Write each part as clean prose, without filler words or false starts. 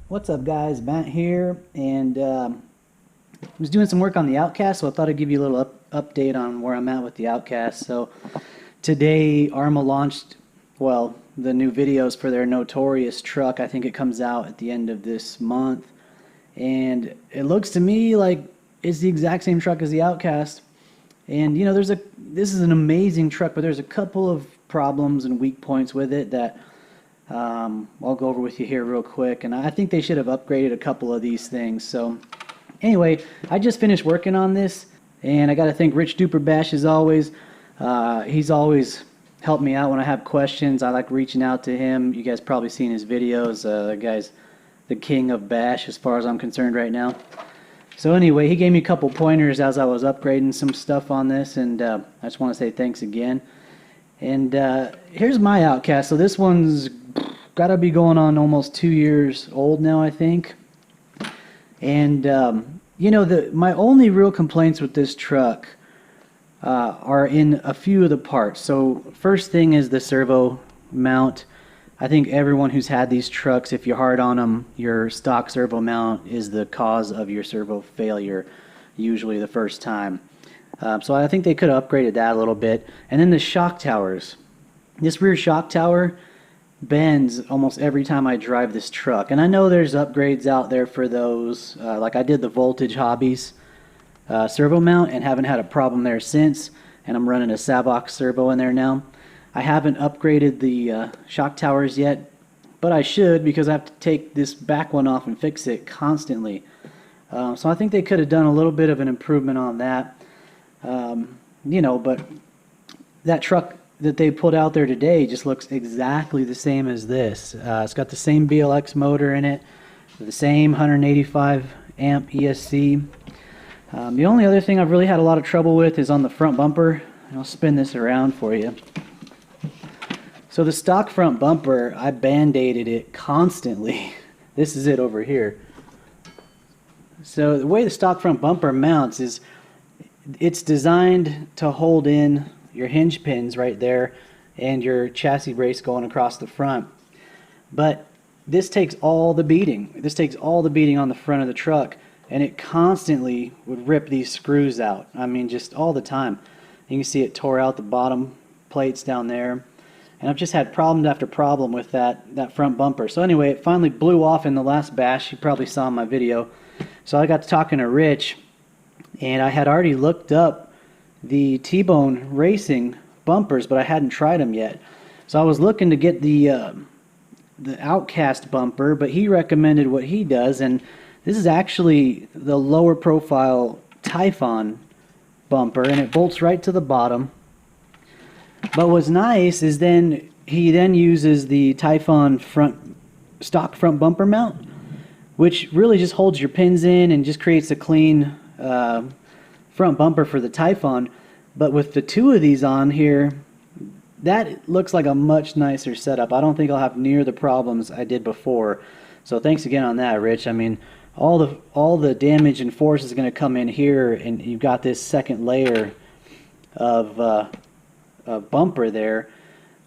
What's up guys, Matt here, and was doing some work on the Outcast, so I thought I'd give you a little update on where I'm at with the Outcast. So today Arrma launched, well, the new videos for their Notorious truck. I think it comes out at the end of this month, and it looks to me like it's the exact same truck as the Outcast. And you know, this is an amazing truck, but there's a couple of problems and weak points with it that I'll go over with you here real quick, and I think they should have upgraded a couple of these things. So anyway, I just finished working on this, and I got to thank Rich Duper Bash as always. He's always helped me out when I have questions. I like reaching out to him. You guys probably seen his videos. The guy's the king of Bash as far as I'm concerned right now. So anyway, he gave me a couple pointers as I was upgrading some stuff on this, and I just want to say thanks again. And here's my Outcast. So this one's got to be going on almost 2 years old now, I think. And you know, my only real complaints with this truck are in a few of the parts. So first thing is the servo mount. I think everyone who's had these trucks, if you're hard on them, your stock servo mount is the cause of your servo failure, usually the first time. So I think they could have upgraded that a little bit. And then the shock towers. This rear shock tower bends almost every time I drive this truck. And I know there's upgrades out there for those. Like I did the Voltage Hobbies servo mount and haven't had a problem there since. And I'm running a Savox servo in there now. I haven't upgraded the shock towers yet, but I should, because I have to take this back one off and fix it constantly. So I think they could have done a little bit of an improvement on that. You know, but that truck that they put out there today just looks exactly the same as this. It's got the same BLX motor in it, the same 185 amp ESC. The only other thing I've really had a lot of trouble with is on the front bumper. I'll spin this around for you. So the stock front bumper, I band-aided it constantly. This is it over here. So the way the stock front bumper mounts is it's designed to hold in your hinge pins right there and your chassis brace going across the front. But this takes all the beating. This takes all the beating on the front of the truck, and it constantly would rip these screws out. I mean, just all the time. You can see it tore out the bottom plates down there. And I've just had problem after problem with that front bumper. So anyway, it finally blew off in the last bash. You probably saw in my video. So I got to talking to Rich, and I had already looked up the T-Bone Racing bumpers, but I hadn't tried them yet. So I was looking to get the Outcast bumper, but he recommended what he does, and this is actually the lower profile Typhon bumper, and it bolts right to the bottom. But what's nice is he then uses the Typhon stock front bumper mount, which really just holds your pins in and just creates a clean front bumper for the Typhon. But with the two of these on here, that looks like a much nicer setup. I don't think I'll have near the problems I did before. So thanks again on that, Rich. I mean, all the damage and force is going to come in here, and you've got this second layer of bumper there,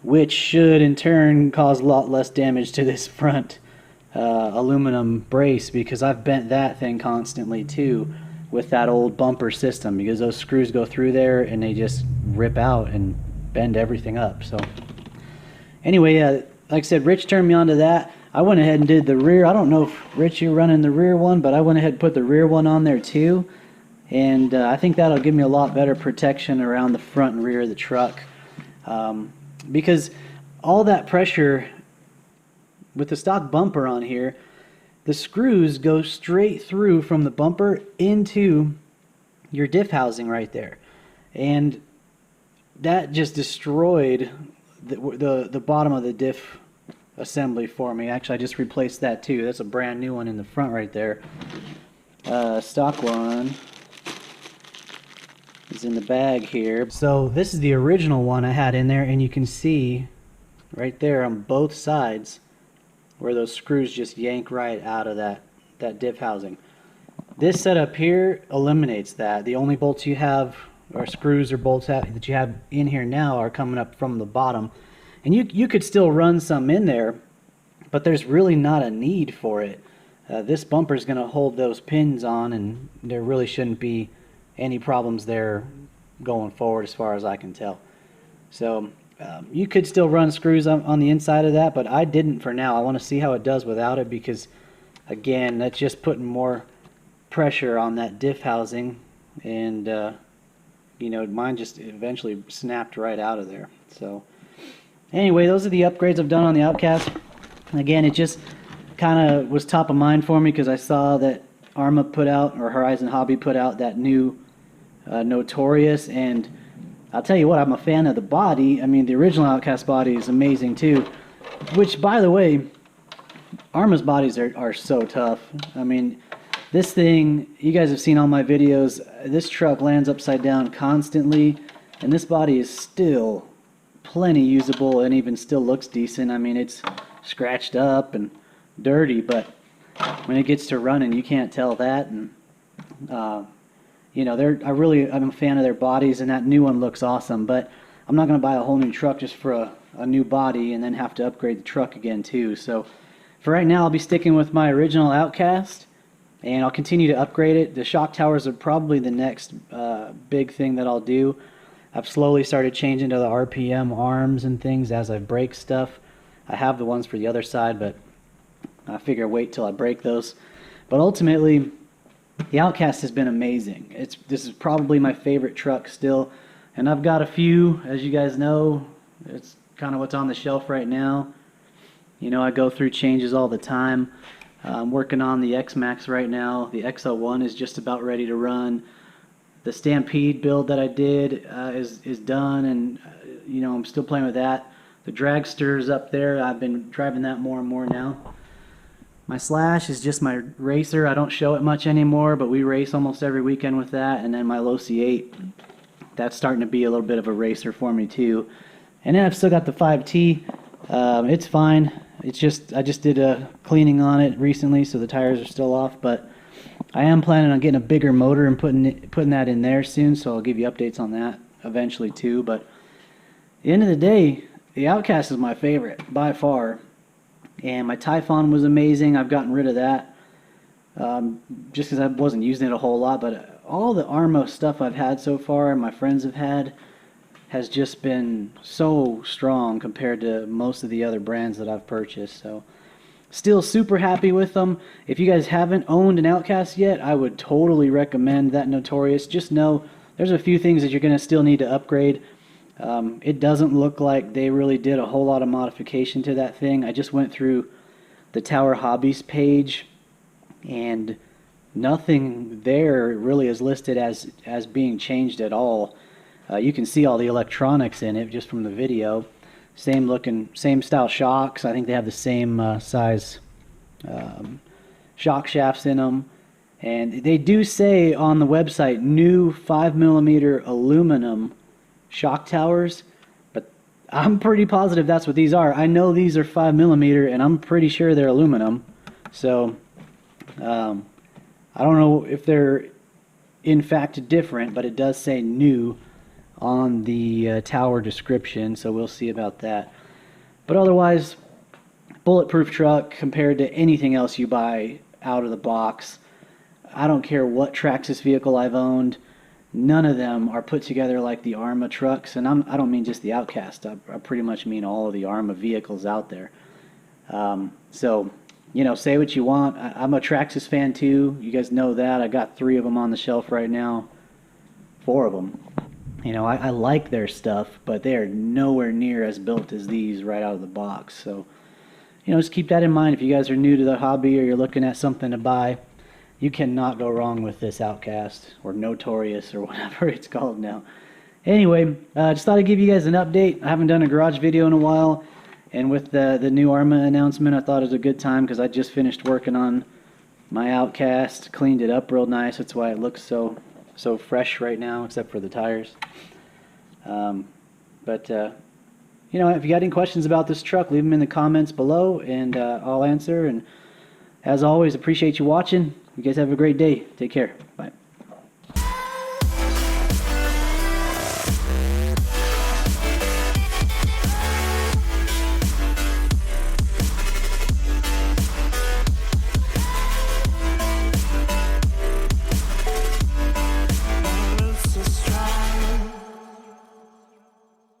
which should in turn cause a lot less damage to this front aluminum brace, because I've bent that thing constantly too with that old bumper system, because those screws go through there and they just rip out and bend everything up. So anyway, like I said, Rich turned me on to that. I went ahead and did the rear. I don't know if Rich, you're running the rear one, but I went ahead and put the rear one on there too. And I think that'll give me a lot better protection around the front and rear of the truck. Because all that pressure with the stock bumper on here, the screws go straight through from the bumper into your diff housing right there. And that just destroyed the bottom of the diff assembly for me. Actually, I just replaced that too. That's a brand new one in the front right there. Stock one is in the bag here. So this is the original one I had in there, and you can see right there on both sides where those screws just yank right out of that diff housing. This setup here eliminates that. The only bolts you have, or screws or bolts that you have in here now, are coming up from the bottom. And you could still run some in there, but there's really not a need for it. This bumper is going to hold those pins on, and there really shouldn't be any problems there going forward as far as I can tell. So you could still run screws on the inside of that, but I didn't for now. I want to see how it does without it, because again, that's just putting more pressure on that diff housing, and you know, mine just eventually snapped right out of there. So anyway, those are the upgrades I've done on the Outcast. Again, it just kind of was top of mind for me because I saw that Arrma put out, or Horizon Hobby put out, that new Notorious, and I'll tell you what, I'm a fan of the body. I mean, the original Outcast body is amazing too, which, by the way, Arrma's bodies are so tough. I mean, this thing, you guys have seen all my videos, this truck lands upside down constantly, and this body is still plenty usable and even still looks decent. I mean, it's scratched up and dirty, but when it gets to running, you can't tell that. And you know, I'm a fan of their bodies, and that new one looks awesome. But I'm not going to buy a whole new truck just for a new body and then have to upgrade the truck again too. So for right now, I'll be sticking with my original Outcast, and I'll continue to upgrade it. The shock towers are probably the next big thing that I'll do. I've slowly started changing to the RPM arms and things as I break stuff. I have the ones for the other side, but I figure wait till I break those. But ultimately, the Outcast has been amazing. This is probably my favorite truck still, and I've got a few, as you guys know. It's kind of what's on the shelf right now. You know, I go through changes all the time. I'm working on the X-Max right now. The XL1 is just about ready to run. The Stampede build that I did is done, and you know, I'm still playing with that. The Dragster's up there. I've been driving that more and more now. My Slash is just my racer. I don't show it much anymore, but we race almost every weekend with that. And then my Losi 8, that's starting to be a little bit of a racer for me too. And then I've still got the 5T. It's fine. It's just, I just did a cleaning on it recently, so the tires are still off. But I am planning on getting a bigger motor and putting that in there soon, so I'll give you updates on that eventually too. But at the end of the day, the Outcast is my favorite by far. And my Typhon was amazing. I've gotten rid of that just because I wasn't using it a whole lot. But all the Arrma stuff I've had so far and my friends have had has just been so strong compared to most of the other brands that I've purchased. So still super happy with them. If you guys haven't owned an Outcast yet, I would totally recommend that Notorious. Just know there's a few things that you're going to still need to upgrade. It doesn't look like they really did a whole lot of modification to that thing. I just went through the Tower Hobbies page, and nothing there really is listed as being changed at all. You can see all the electronics in it just from the video. Same looking, same style shocks. I think they have the same size shock shafts in them. And they do say on the website new 5mm aluminum shock towers, but I'm pretty positive that's what these are. I know these are 5mm, and I'm pretty sure they're aluminum. So I don't know if they're in fact different, but it does say new on the tower description, so we'll see about that. But otherwise, bulletproof truck compared to anything else you buy out of the box. I don't care what Traxxas vehicle I've owned. None of them are put together like the Arrma trucks, and I don't mean just the Outcast. I pretty much mean all of the Arrma vehicles out there. So, you know, say what you want. I'm a Traxxas fan too. You guys know that. I got 3 of them on the shelf right now. 4 of them. You know, I like their stuff, but they are nowhere near as built as these right out of the box. So, you know, just keep that in mind if you guys are new to the hobby or you're looking at something to buy. You cannot go wrong with this Outcast, or Notorious, or whatever it's called now. Anyway, just thought I'd give you guys an update. I haven't done a garage video in a while, and with the new Arrma announcement, I thought it was a good time because I just finished working on my Outcast, cleaned it up real nice. That's why it looks so fresh right now, except for the tires. You know, if you got any questions about this truck, leave them in the comments below, and I'll answer. And as always, appreciate you watching. You guys have a great day. Take care. Bye.